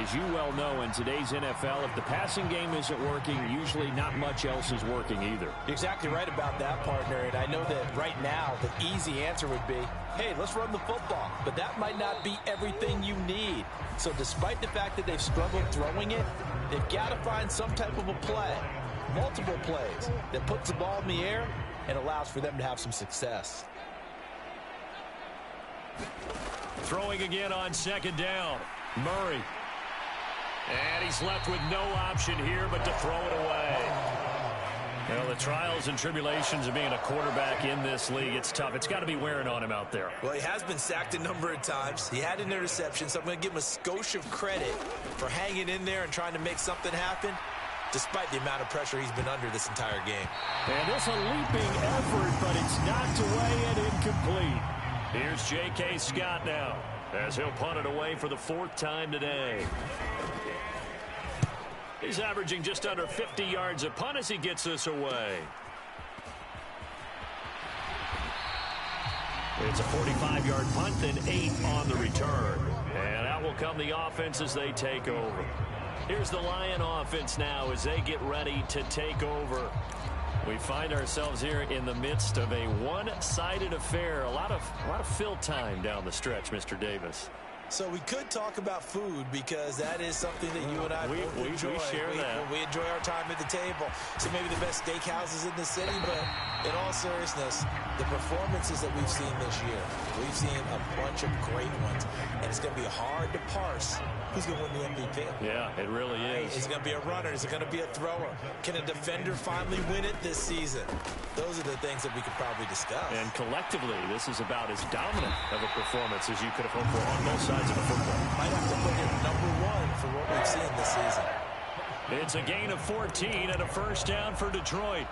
as you well know, in today's NFL, if the passing game isn't working, usually not much else is working either. You're exactly right about that, partner. And I know that right now, the easy answer would be, hey, let's run the football. But that might not be everything you need. So despite the fact that they've struggled throwing it, they've got to find some type of a play, multiple plays, that puts the ball in the air and allows for them to have some success. Throwing again on second down. Murray. And he's left with no option here but to throw it away. Well, the trials and tribulations of being a quarterback in this league, it's tough. It's got to be wearing on him out there. Well, he has been sacked a number of times. He had an interception, so I'm going to give him a skosh of credit for hanging in there and trying to make something happen, despite the amount of pressure he's been under this entire game. And it's a leaping effort, but it's knocked away and incomplete. Here's J.K. Scott now, as he'll punt it away for the 4th time today. He's averaging just under 50 yards a punt as he gets this away. It's a 45-yard punt, then 8 on the return. And out will come the offense as they take over. Here's the Lion offense now as they get ready to take over. We find ourselves here in the midst of a one-sided affair. A lot of fill time down the stretch, Mr. Davis. So we could talk about food because that is something that you and I both enjoy. We share that. We enjoy our time at the table. So maybe the best steakhouses in the city, but in all seriousness, the performances that we've seen this year, we've seen a bunch of great ones, and it's going to be hard to parse who's going to win the MVP. Yeah, it really is. Is it going to be a runner? Is it going to be a thrower? Can a defender finally win it this season? Those are the things that we could probably discuss. And collectively, this is about as dominant of a performance as you could have hoped for on both sides of the football. Might have to put it #1 for what we've seen this season. It's a gain of 14 and a first down for Detroit.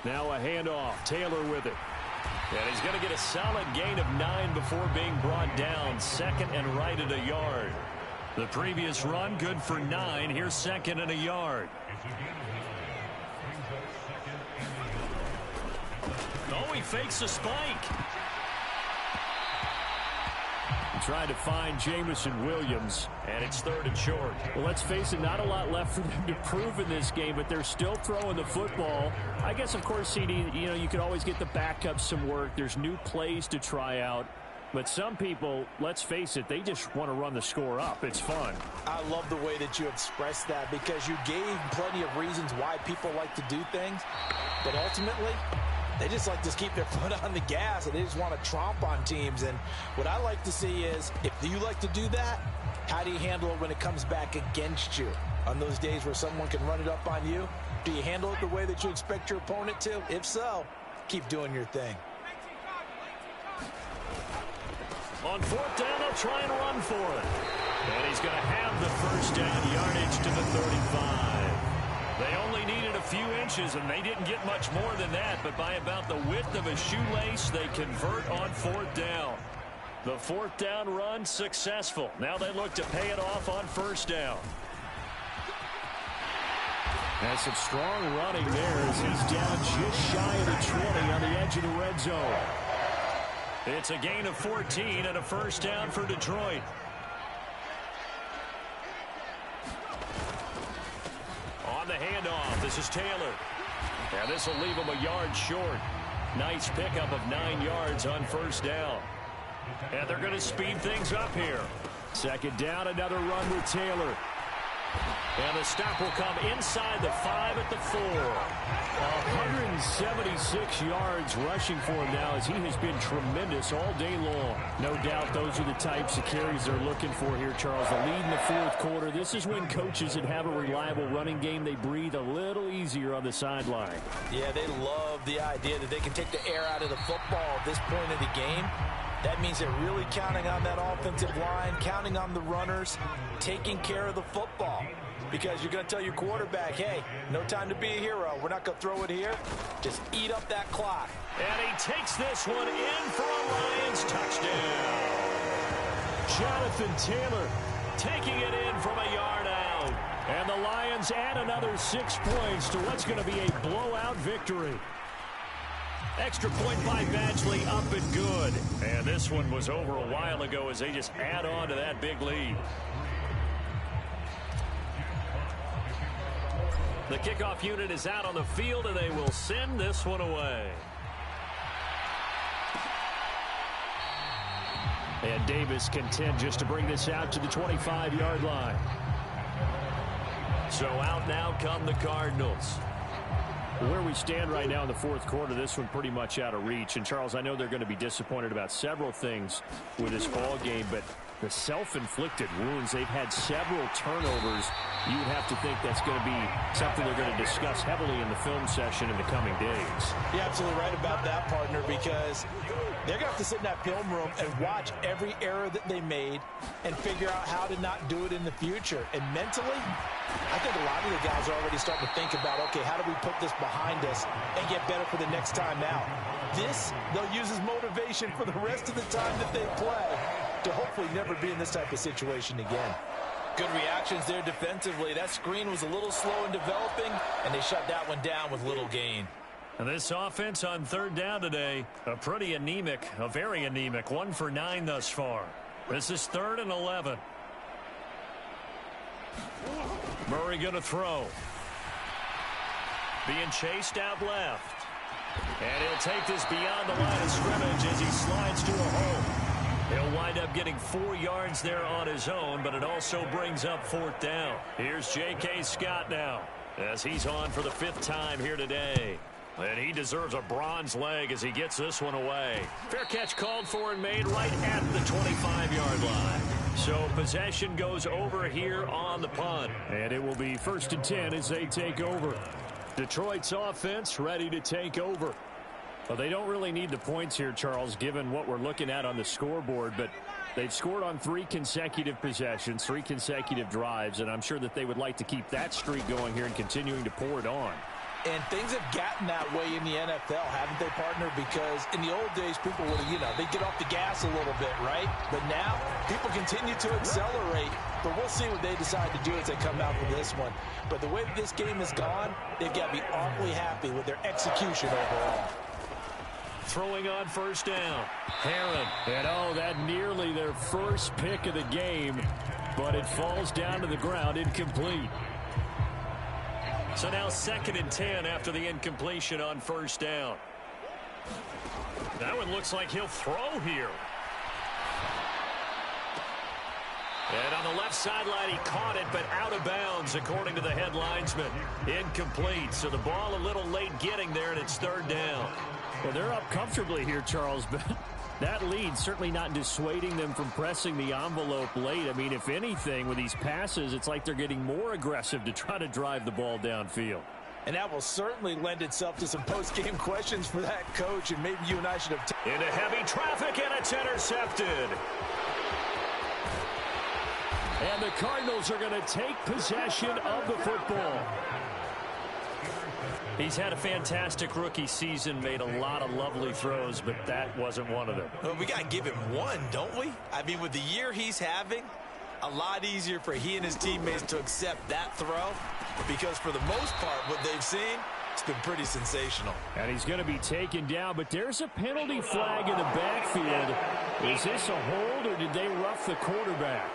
Now a handoff. Taylor with it. And he's going to get a solid gain of 9 before being brought down. 2nd and right at a yard. The previous run good for 9. Here's 2nd and a yard. Oh, he fakes a spike. Trying to find Jamison Williams, and it's 3rd and short. Well, let's face it, not a lot left for them to prove in this game, but they're still throwing the football. I guess, of course, CD, you could always get the backup some work. There's new plays to try out. But some people, let's face it, they just want to run the score up. It's fun. I love the way that you expressed that because you gave plenty of reasons why people like to do things. But ultimately, they just like to keep their foot on the gas, and they just want to tromp on teams. And what I like to see is, if you like to do that, how do you handle it when it comes back against you? On those days where someone can run it up on you, do you handle it the way that you expect your opponent to? If so, keep doing your thing. On 4th down, they'll try and run for it. And he's going to have the first down yardage to the 35. They only needed a few inches, and they didn't get much more than that. But by about the width of a shoelace, they convert on 4th down. The 4th down run successful. Now they look to pay it off on 1st down. That's some strong running there as he's down just shy of the 20 on the edge of the red zone. It's a gain of 14 and a first down for Detroit. On the handoff, this is Taylor. And this will leave him a yard short. Nice pickup of 9 yards on 1st down. And they're going to speed things up here. 2nd down, another run with Taylor. And the stop will come inside the 5 at the 4. 176 yards rushing for him now as he has been tremendous all day long. No doubt those are the types of carries they're looking for here, Charles. The lead in the 4th quarter. This is when coaches that have a reliable running game, they breathe a little easier on the sideline. Yeah, they love the idea that they can take the air out of the football at this point of the game. That means they're really counting on that offensive line, counting on the runners, taking care of the football. Because you're going to tell your quarterback, hey, no time to be a hero. We're not going to throw it here. Just eat up that clock. And he takes this one in for a Lions touchdown. Jonathan Taylor taking it in from a yard out. And the Lions add another 6 points to what's going to be a blowout victory. Extra point by Badgley, up and good. And this one was over a while ago as they just add on to that big lead. The kickoff unit is out on the field, and they will send this one away. And Davis content just to bring this out to the 25-yard line. So out now come the Cardinals. Where we stand right now in the fourth quarter, this one pretty much out of reach. And, Charles, I know they're going to be disappointed about several things with this ball game, but the self-inflicted wounds, they've had several turnovers. You would have to think that's going to be something they're going to discuss heavily in the film session in the coming days. You're absolutely right about that, partner, because they're going to have to sit in that film room and watch every error that they made and figure out how to not do it in the future. And mentally, I think a lot of the guys are already starting to think about, okay, how do we put this behind us and get better for the next time out? This, they'll use as motivation for the rest of the time that they play to hopefully never be in this type of situation again. Good reactions there defensively. That screen was a little slow in developing, and they shut that one down with little gain. And this offense on third down today, a very anemic, 1 for 9 thus far. This is 3rd and 11. Murray going to throw. Being chased out left. And he'll take this beyond the line of scrimmage as he slides to a hole. He'll wind up getting 4 yards there on his own, but it also brings up 4th down. Here's J.K. Scott now as he's on for the 5th time here today. And he deserves a bronze leg as he gets this one away. Fair catch called for and made right at the 25-yard line. So possession goes over here on the punt. And it will be 1st and 10 as they take over. Detroit's offense ready to take over. Well, they don't really need the points here, Charles, given what we're looking at on the scoreboard. But they've scored on 3 consecutive possessions, 3 consecutive drives. And I'm sure that they would like to keep that streak going here and continuing to pour it on. And things have gotten that way in the NFL, haven't they, partner? Because in the old days, people would, they'd get off the gas a little bit, right? But now, people continue to accelerate. But we'll see what they decide to do as they come out for this one. But the way that this game has gone, they've got to be awfully happy with their execution overall. Throwing on 1st down. Herron. And, that nearly their first pick of the game. But it falls down to the ground, incomplete. So now 2nd and 10 after the incompletion on 1st down. That one looks like he'll throw here. And on the left sideline, he caught it, but out of bounds, according to the head linesman. Incomplete. So the ball a little late getting there, and it's 3rd down. Well, they're up comfortably here, Charles, but that lead certainly not dissuading them from pressing the envelope late. I mean, if anything, with these passes, it's like they're getting more aggressive to try to drive the ball downfield. And that will certainly lend itself to some post-game questions for that coach, and maybe you and I should have... Into heavy traffic, and it's intercepted. And the Cardinals are going to take possession of the football. He's had a fantastic rookie season, made a lot of lovely throws, but that wasn't one of them. Well, we got to give him one, don't we? I mean, with the year he's having, a lot easier for he and his teammates to accept that throw, because for the most part, what they've seen, it's been pretty sensational. And he's going to be taken down, but there's a penalty flag in the backfield. Is this a hold, or did they rough the quarterback?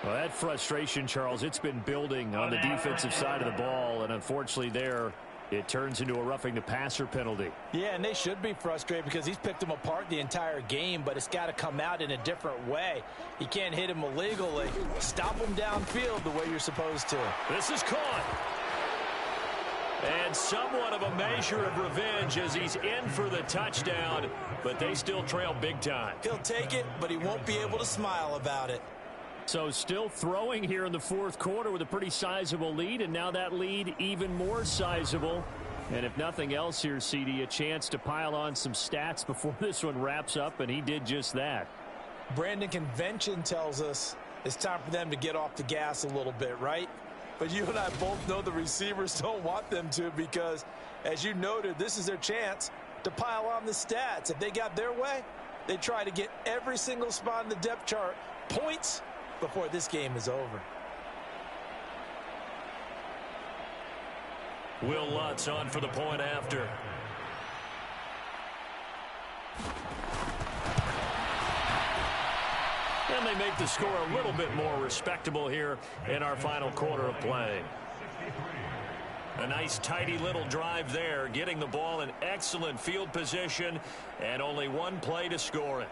Well, that frustration, Charles, it's been building on the defensive side of the ball, and unfortunately there, it turns into a roughing the passer penalty. Yeah, and they should be frustrated because he's picked them apart the entire game, but it's got to come out in a different way. You can't hit him illegally. Stop him downfield the way you're supposed to. This is caught. And somewhat of a measure of revenge as he's in for the touchdown, but they still trail big time. He'll take it, but he won't be able to smile about it. So still throwing here in the fourth quarter with a pretty sizable lead, and now that lead even more sizable. And if nothing else here, CD, a chance to pile on some stats before this one wraps up, and he did just that. Brandon, convention tells us it's time for them to get off the gas a little bit, right? But you and I both know the receivers don't want them to because, as you noted, this is their chance to pile on the stats. If they got their way, They try to get every single spot in the depth chart points before this game is over. Will Lutz on for the point after. And they make the score a little bit more respectable here in our final quarter of play. A nice tidy little drive there, getting the ball in excellent field position, and only one play to score it.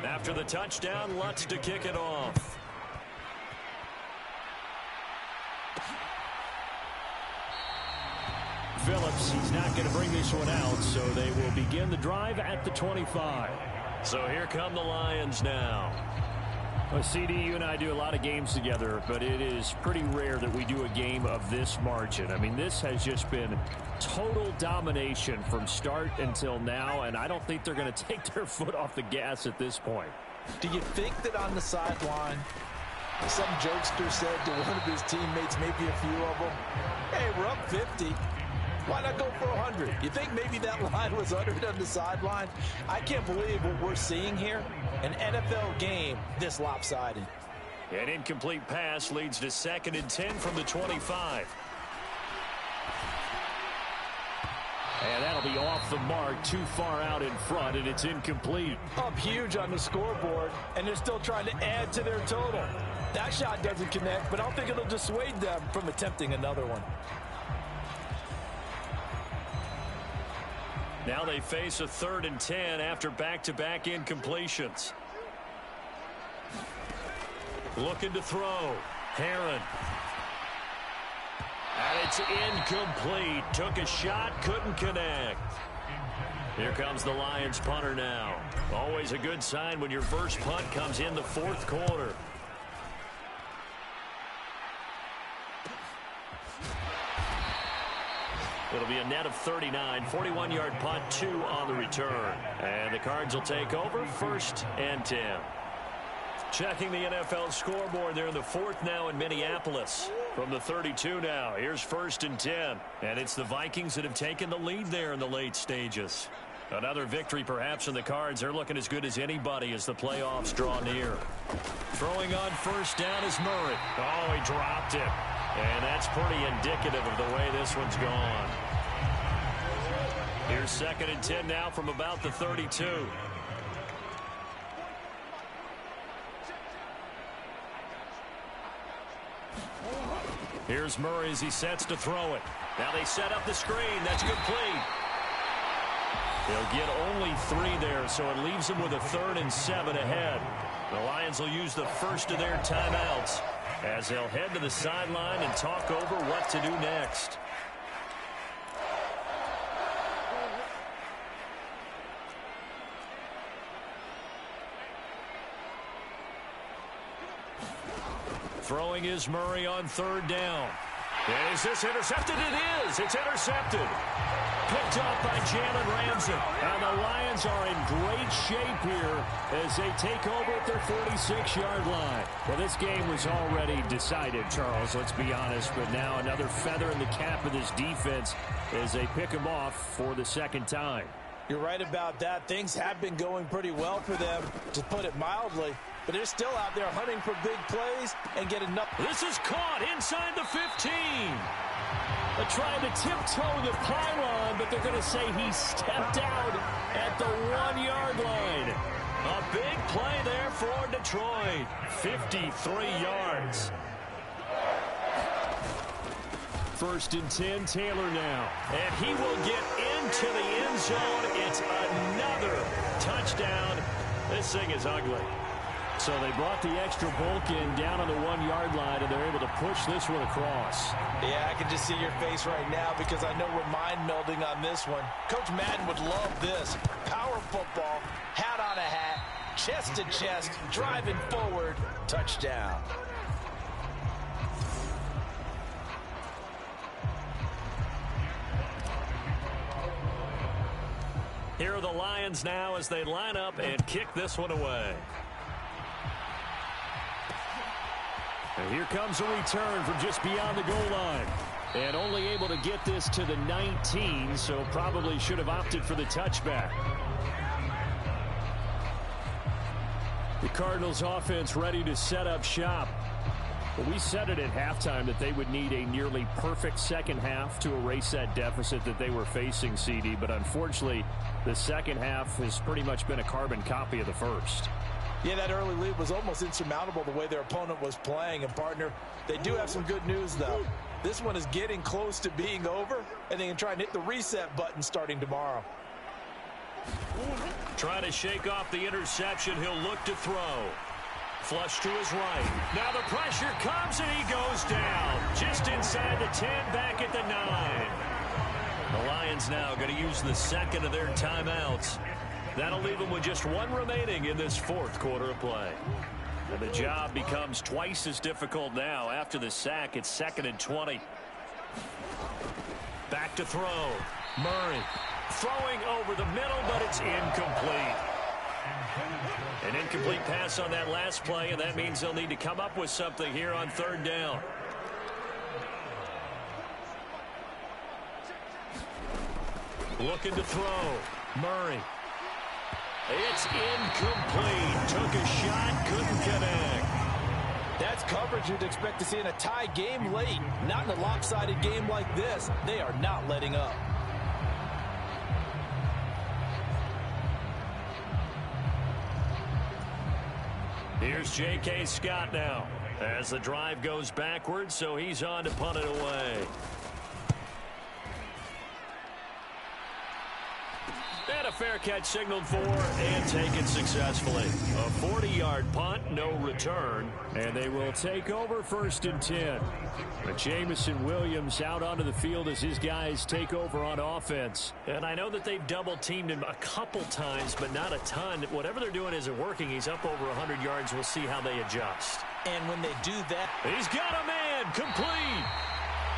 After the touchdown, Lutz to kick it off. Phillips, he's not going to bring this one out, so they will begin the drive at the 25. So here come the Lions now. Well, CD, you and I do a lot of games together, but it is pretty rare that we do a game of this margin. I mean, this has just been total domination from start until now, and I don't think they're going to take their foot off the gas at this point. Do you think that on the sideline, some jokester said to one of his teammates, maybe a few of them, hey, we're up 50. Why not go for 100? You think maybe that line was uttered on the sideline? I can't believe what we're seeing here. An NFL game this lopsided. An incomplete pass leads to 2nd and 10 from the 25. And that'll be off the mark, too far out in front, and it's incomplete. Up huge on the scoreboard, and they're still trying to add to their total. That shot doesn't connect, but I don't think it'll dissuade them from attempting another one. Now they face a 3rd and 10 after back-to-back incompletions. Looking to throw. Herron. And it's incomplete. Took a shot, couldn't connect. Here comes the Lions punter now. Always a good sign when your first punt comes in the 4th quarter. It'll be a net of 39, 41-yard punt, 2 on the return. And the Cards will take over, 1st and 10. Checking the NFL scoreboard, they're in the 4th now in Minneapolis. From the 32 now, here's 1st and 10. And it's the Vikings that have taken the lead there in the late stages. Another victory perhaps in the Cards. They're looking as good as anybody as the playoffs draw near. Throwing on 1st down is Murray. Oh, he dropped it. And that's pretty indicative of the way this one's gone. Here's 2nd and 10 now from about the 32. Here's Murray as he sets to throw it. Now they set up the screen. That's complete. They'll get only 3 there, so it leaves them with a 3rd and 7 ahead. The Lions will use the first of their timeouts as they'll head to the sideline and talk over what to do next. Throwing is Murray on 3rd down. Is this intercepted? It is. It's intercepted. Picked up by Jalen Ramsey. And the Lions are in great shape here as they take over at their 46-yard line. Well, this game was already decided, Charles, let's be honest. But now another feather in the cap of this defense as they pick them off for the 2nd time. You're right about that. Things have been going pretty well for them, to put it mildly. But they're still out there hunting for big plays and getting enough. This is caught inside the 15. They're trying to tiptoe the pylon, but they're going to say he stepped out at the 1-yard line. A big play there for Detroit. 53 yards. 1st and 10, Taylor now. And he will get into the end zone. It's another touchdown. This thing is ugly. So they brought the extra bulk in down on the 1-yard line, and they're able to push this one across. Yeah, I can just see your face right now because I know we're mind melding on this one. Coach Madden would love this. Power football, hat on a hat, chest to chest, driving forward, touchdown. Here are the Lions now as they line up and kick this one away. And here comes a return from just beyond the goal line. And only able to get this to the 19, so probably should have opted for the touchback. The Cardinals offense ready to set up shop. Well, we said it at halftime that they would need a nearly perfect second half to erase that deficit that they were facing, CD. But unfortunately, the second half has pretty much been a carbon copy of the first. Yeah, that early lead was almost insurmountable the way their opponent was playing. And, partner, they do have some good news, though. This one is getting close to being over, and they can try and hit the reset button starting tomorrow. Trying to shake off the interception. He'll look to throw. Flush to his right. Now the pressure comes, and he goes down. Just inside the 10, back at the 9. The Lions now going to use the second of their timeouts. That'll leave them with just one remaining in this fourth quarter of play. And the job becomes twice as difficult now. After the sack, it's 2nd and 20. Back to throw. Murray throwing over the middle, but it's incomplete. An incomplete pass on that last play, and that means they'll need to come up with something here on 3rd down. Looking to throw. Murray. It's incomplete. Took a shot, couldn't connect. That's coverage you'd expect to see in a tie game late. Not in a lopsided game like this. They are not letting up. Here's J.K. Scott now as the drive goes backwards, so he's on to punt it away. And a fair catch signaled for and taken successfully. A 40-yard punt, no return. And they will take over 1st and 10. But Jameson Williams out onto the field as his guys take over on offense. And I know that they've double-teamed him a couple times, but not a ton. Whatever they're doing isn't working. He's up over 100 yards. We'll see how they adjust. And when they do that, he's got a man complete.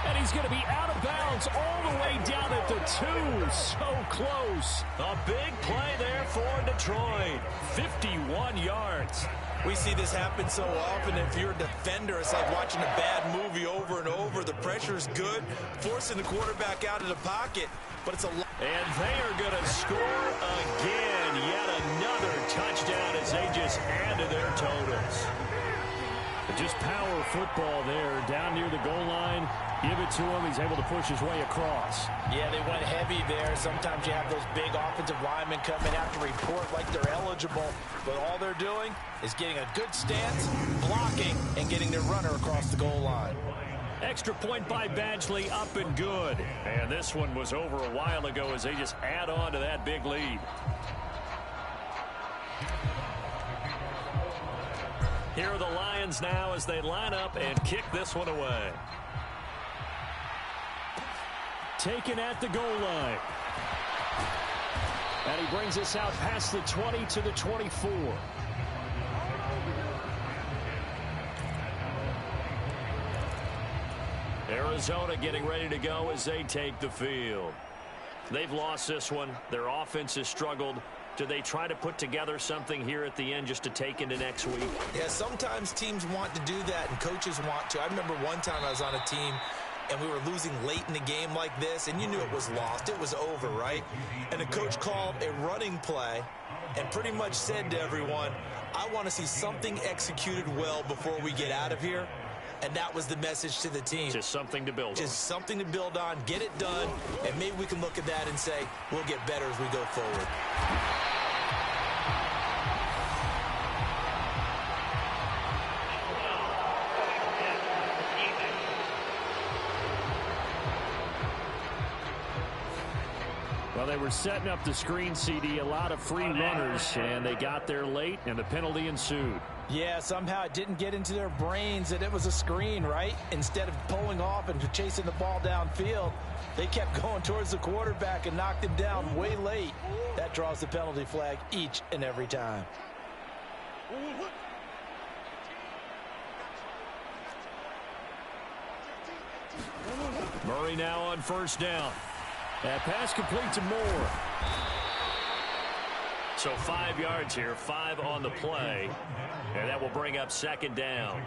And he's going to be out of bounds all the way down at the 2. So close. A big play there for Detroit. 51 yards. We see this happen so often. If you're a defender, it's like watching a bad movie over and over. The pressure is good, forcing the quarterback out of the pocket, but it's a lot. And they are going to score again. Yet another touchdown as they just add to their totals. Just power football there down near the goal line. Give it to him. He's able to push his way across. Yeah, they went heavy there. Sometimes you have those big offensive linemen come in, have to report like they're eligible. But all they're doing is getting a good stance, blocking, and getting their runner across the goal line. Extra point by Badgley, up and good. And this one was over a while ago as they just add on to that big lead. Here are the Lions now as they line up and kick this one away. Taken at the goal line. And he brings us out past the 20 to the 24. Arizona getting ready to go as they take the field. They've lost this one. Their offense has struggled. Do they try to put together something here at the end just to take into next week? Yeah, sometimes teams want to do that and coaches want to. I remember one time I was on a team and we were losing late in the game like this, and you knew it was lost. It was over, right? And the coach called a running play and pretty much said to everyone, I want to see something executed well before we get out of here. And that was the message to the team. Just something to build on. Just something to build on, get it done, and maybe we can look at that and say, we'll get better as we go forward. Well, they were setting up the screen, CD, a lot of free runners, and they got there late, and the penalty ensued. Yeah, somehow it didn't get into their brains that it was a screen, right? Instead of pulling off and chasing the ball downfield, they kept going towards the quarterback and knocked him down way late. That draws the penalty flag each and every time. Murray now on first down. That pass complete to Moore. So 5 yards here, 5 on the play. And that will bring up second down.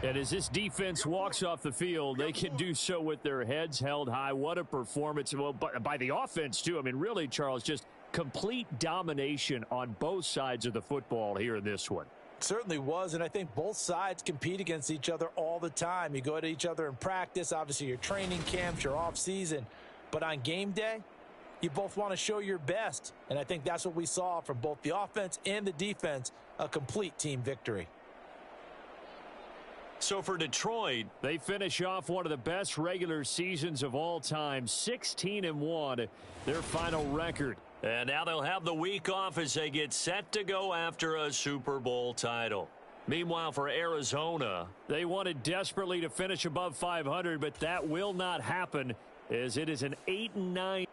And as this defense walks off the field, they can do so with their heads held high. What a performance. Well, by the offense, too. I mean, really, Charles, just complete domination on both sides of the football here in this one. Certainly was, and I think both sides compete against each other all the time. You go at each other in practice, obviously your training camps, your off-season. But on game day, you both want to show your best. And I think that's what we saw from both the offense and the defense, a complete team victory. So for Detroit, they finish off one of the best regular seasons of all time, 16-1, their final record. And now they'll have the week off as they get set to go after a Super Bowl title. Meanwhile, for Arizona, they wanted desperately to finish above 500, but that will not happen as it is an 8-9.